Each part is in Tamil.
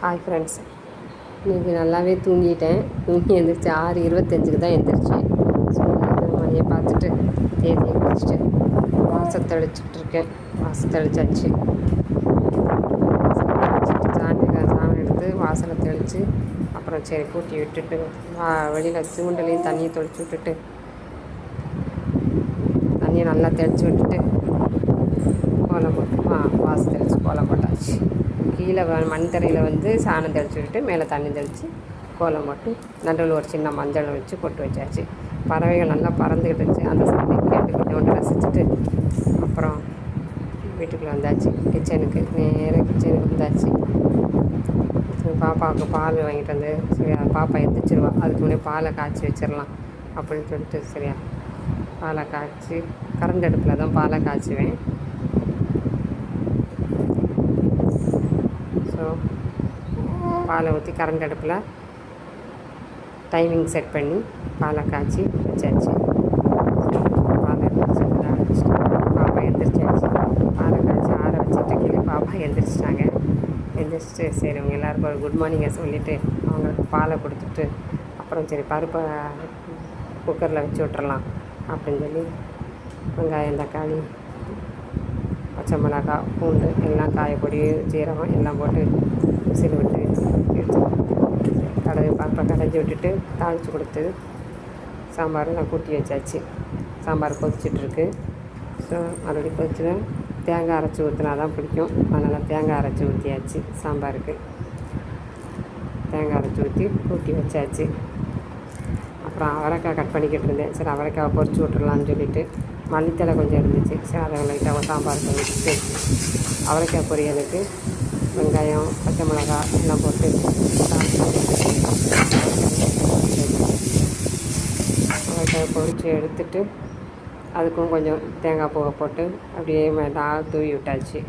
ஹாய் ஃப்ரெண்ட்ஸ், இன்றைக்கி நல்லாவே தூங்கிட்டேன். தூங்கி எழுந்திரிச்சு 6:25க்கு தான் எழுந்திரிச்சேன். ஸோ மணியை பார்த்துட்டு தேதியை குடிச்சிட்டு வாசத்தளிச்சிட்ருக்கேன். வாசத்தளிச்சாச்சு. சாணம் எடுத்து வாசலை தெளித்து அப்புறம் சரி கூட்டி விட்டுட்டு வெளியில் சிமெண்ட்லேயும் தண்ணியை தெளித்து விட்டுட்டு தண்ணியை நல்லா தெளித்து விட்டுட்டு கோலம் போட்டு வாசல் தெளித்து கோலம் போட்டாச்சு. கீழே மண் தரையில் சாணம் தெளித்து விட்டுட்டு மேலே தண்ணி தெளித்து கோலம் போட்டு நடுவில் ஒரு சின்ன மஞ்சள் வச்சு பொட்டு வச்சாச்சு. பறவைகள் நல்லா பறந்துக்கிட்டு இருந்துச்சு. அந்த சண்டை கேட்டு கொஞ்சோண்டு ரசிச்சுட்டு அப்புறம் வீட்டுக்குள்ளே வந்தாச்சு. கிச்சனுக்கு கிச்சனுக்கு வந்தாச்சு. பாப்பாவுக்கு பால் வாங்கிட்டு வந்து சரியா பாப்பா எந்திரிச்சிருவா, அதுக்கு முன்னே பாலை காய்ச்சி வச்சிடலாம் அப்படின்னு சொல்லிட்டு சரியா பாலை காய்ச்சி கரண்ட் அடுப்பில் தான் பாலை காய்ச்சுவேன். ஸோ பாலை ஊற்றி கரண்ட் அடுப்பில் டைமிங் செட் பண்ணி பாலை காய்ச்சி வச்சாச்சு. பாலை பாப்பா எந்திரிச்சாச்சு. பாலை காய்ச்சி ஆற வச்சுட்டு கீழே பாப்பா எந்திரிச்சிட்டாங்க. எந்திரிச்சிட்டு சரி அவங்க எல்லாருக்கும் ஒரு குட் மார்னிங்கை சொல்லிவிட்டு அவங்களுக்கு பாலை கொடுத்துட்டு அப்புறம் சரி பருப்பை குக்கரில் வச்சு விட்றலாம் அப்படின்னு சொல்லி வெங்காயம் தக்காளி பச்சை மிளகா பூண்டு எல்லாம் காயப்பொடி ஜீரகம் எல்லாம் போட்டு விசில் விட்டு பருப்பை கடைஞ்சி விட்டுட்டு தாளித்து கொடுத்து சாம்பார் நான் கூட்டி வச்சாச்சு. சாம்பார் கொதிச்சிட்ருக்கு. ஸோ மறுபடியும் கொதிச்சுன்னா தேங்காய் அரைச்சி ஊற்றினா தான் பிடிக்கும். அதனால் தேங்காய் அரைச்சி ஊற்றியாச்சு. சாம்பாருக்கு தேங்காய் அரைச்சி ஊற்றி கூட்டி வச்சாச்சு. அப்புறம் அவரைக்காய் கட் பண்ணிக்கிட்டு இருந்தேன். சரி அவரைக்காய் பொரிச்சு விட்டுறலான்னு சொல்லிவிட்டு மல்லித்தலை கொஞ்சம் இருந்துச்சு. சரி அதை லைட்டாக சாம்பாருக்கு வச்சுட்டு அவரைக்காய் பொரியலுக்கு வெங்காயம் பச்சை மிளகா எல்லாம் போட்டு அவரைக்காய் பொரித்து எடுத்துட்டு அதுக்கும் கொஞ்சம் தேங்காய் பூவை போட்டு அப்படியே மேலே தூவி விட்டாச்சு.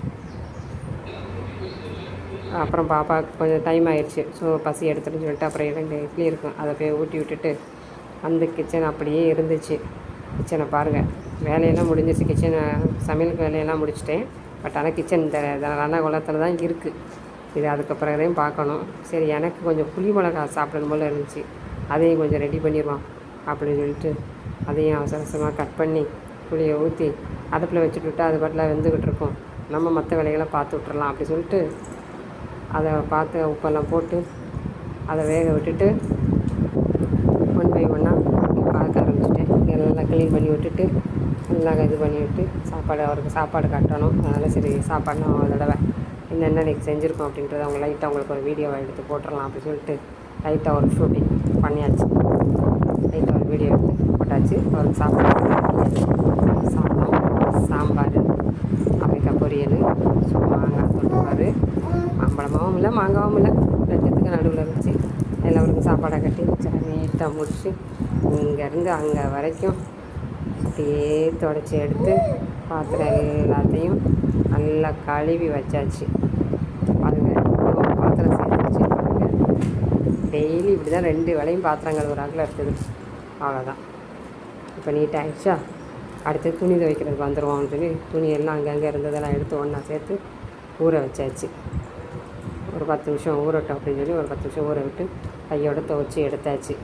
அப்புறம் பாப்பாவுக்கு கொஞ்சம் டைம் ஆயிடுச்சு. ஸோ பசி எடுத்துகிட்டு சொல்லிட்டு அப்புறம் 2 இட்லி இருக்கும் அதை போய் ஊட்டி விட்டுட்டு அந்த கிச்சன் அப்படியே இருந்துச்சு. கிச்சனை பாருங்கள், வேலையெல்லாம் முடிஞ்சிச்சு. கிச்சனை சமையலுக்கு வேலையெல்லாம் முடிச்சிட்டேன். பட் ஆனால் கிச்சன் இந்த ரணகுலத்தில் தான் இருக்குது. இது அதுக்கப்புறம் பார்க்கணும். சரி எனக்கு கொஞ்சம் புளி மிளகா சாப்பிடணும் போல் இருந்துச்சு. அதையும் கொஞ்சம் ரெடி பண்ணிடுவோம் அப்படின்னு சொல்லிட்டு அதையும் அவசர அவசரமாக கட் பண்ணி புளியை ஊற்றி அடுப்பில் வச்சுட்டு விட்டு அது பாட்டில் வெந்துக்கிட்டு இருக்கோம். நம்ம மற்ற வேலைகளை பார்த்து விட்றலாம் அப்படி சொல்லிட்டு அதை பார்த்து உப்பெல்லாம் போட்டு அதை வேக விட்டுட்டு 1 by 1 பார்க்க ஆரம்பிச்சிட்டேன். எல்லாம் க்ளீன் பண்ணி விட்டுட்டு எல்லாம் இது பண்ணி விட்டு அவருக்கு சாப்பாடு கட்டணும். அதனால் சரி சாப்பாடு நான் ஒரு தடவை என்னென்ன இன்றைக்கி செஞ்சுருக்கோம் அப்படின்றத அவங்க லைட்டாக அவங்களுக்கு ஒரு வீடியோவை எடுத்து போட்டுடலாம் அப்படி சொல்லிட்டு லைட்டாக ஒரு ஷூட்டிங் பண்ணியாச்சு. லைட்டாக ஒரு வீடியோ எடுத்து போட்டாச்சு. அவருக்கு சாப்பாடு சாதம் சாம்பார் அவரைக்காய் பொரியல் மாங்காய் தொட்டுப்பார் மாம்பழமாகவும் இல்லை மாங்காவும் இல்லை 2த்துக்கு நடுவில் இருந்துச்சு. எல்லாருக்கும் சாப்பாடை கட்டி வச்சு நீட்டாக முடிச்சு இங்கேருந்து அங்கே வரைக்கும் அப்படியே துடைச்சி எடுத்து பாத்திரம் எல்லாத்தையும் நல்லா கழுவி வச்சாச்சு. பாருங்கள் பாத்திரம் சேர்ந்துச்சு. பாருங்கள் டெய்லி இப்படி தான் 2 வேளையும் பாத்திரம் கழுவுறாங்கள இருக்குது. அவ்வளோதான். இப்போ நீட்டாக ஆகிடுச்சா. அடுத்து துணி துவைக்கிறதுக்கு வந்துடுவோம்னு சொல்லி துணியெல்லாம் அங்கங்கே இருந்ததெல்லாம் எடுத்து ஒன்றா சேர்த்து ஊற வச்சாச்சு. ஒரு 10 நிமிஷம் ஊறட்டும் அப்படின்னு சொல்லி ஒரு 10 நிமிஷம் ஊற விட்டு கையோடு துவைச்சி எடுத்தாச்சு.